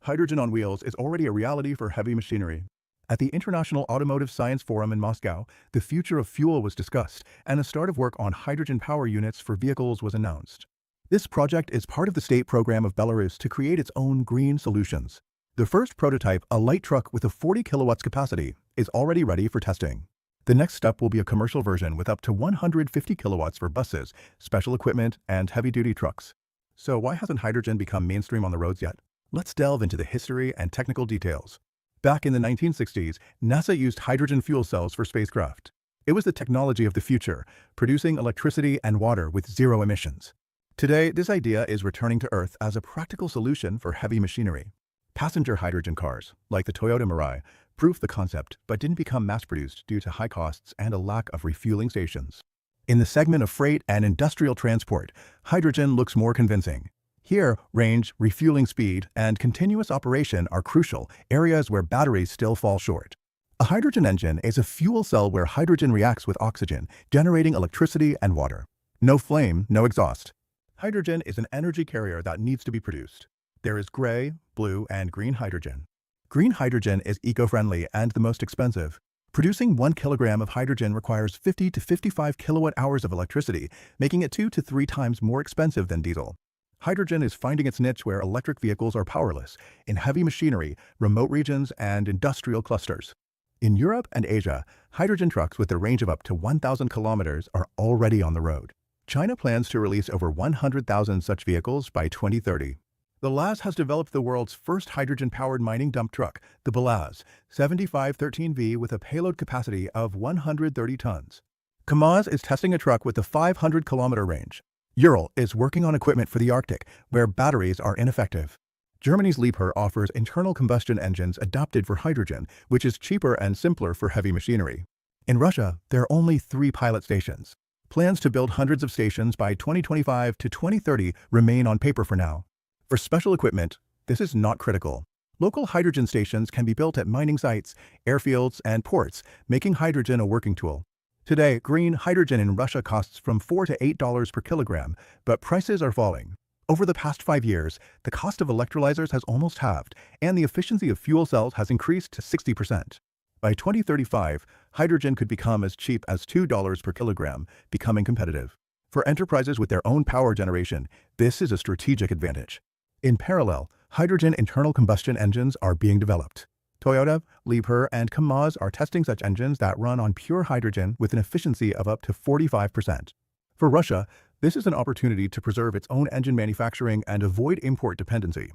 Hydrogen on wheels is already a reality for heavy machinery. At the International Automotive Science Forum in Moscow, the future of fuel was discussed, and the start of work on hydrogen power units for vehicles was announced. This project is part of the state program of Belarus to create its own green solutions. The first prototype, a light truck with a 40 kilowatts capacity, is already ready for testing. The next step will be a commercial version with up to 150 kilowatts for buses, special equipment, and heavy-duty trucks. So why hasn't hydrogen become mainstream on the roads yet? Let's delve into the history and technical details. Back in the 1960s, NASA used hydrogen fuel cells for spacecraft. It was the technology of the future, producing electricity and water with zero emissions. Today, this idea is returning to Earth as a practical solution for heavy machinery. Passenger hydrogen cars, like the Toyota Mirai, proved the concept but didn't become mass-produced due to high costs and a lack of refueling stations. In the segment of freight and industrial transport, hydrogen looks more convincing. Here, range, refueling speed, and continuous operation are crucial, areas where batteries still fall short. A hydrogen engine is a fuel cell where hydrogen reacts with oxygen, generating electricity and water. No flame, no exhaust. Hydrogen is an energy carrier that needs to be produced. There is gray, blue, and green hydrogen. Green hydrogen is eco-friendly and the most expensive. Producing 1 kilogram of hydrogen requires 50 to 55 kilowatt-hours of electricity, making it 2 to 3 times more expensive than diesel. Hydrogen is finding its niche where electric vehicles are powerless, in heavy machinery, remote regions, and industrial clusters. In Europe and Asia, hydrogen trucks with a range of up to 1,000 kilometers are already on the road. China plans to release over 100,000 such vehicles by 2030. The BELAZ has developed the world's first hydrogen-powered mining dump truck, the BELAZ 7513V with a payload capacity of 130 tons. KAMAZ is testing a truck with a 500-kilometer range. Ural is working on equipment for the Arctic, where batteries are ineffective. Germany's Liebherr offers internal combustion engines adapted for hydrogen, which is cheaper and simpler for heavy machinery. In Russia, there are only 3 pilot stations. Plans to build hundreds of stations by 2025 to 2030 remain on paper for now. For special equipment, this is not critical. Local hydrogen stations can be built at mining sites, airfields, and ports, making hydrogen a working tool. Today, green hydrogen in Russia costs from $4 to $8 per kilogram, but prices are falling. Over the past 5 years, the cost of electrolyzers has almost halved, and the efficiency of fuel cells has increased to 60%. By 2035, hydrogen could become as cheap as $2 per kilogram, becoming competitive. For enterprises with their own power generation, this is a strategic advantage. In parallel, hydrogen internal combustion engines are being developed. Toyota, Liebherr, and KAMAZ are testing such engines that run on pure hydrogen with an efficiency of up to 45%. For Russia, this is an opportunity to preserve its own engine manufacturing and avoid import dependency.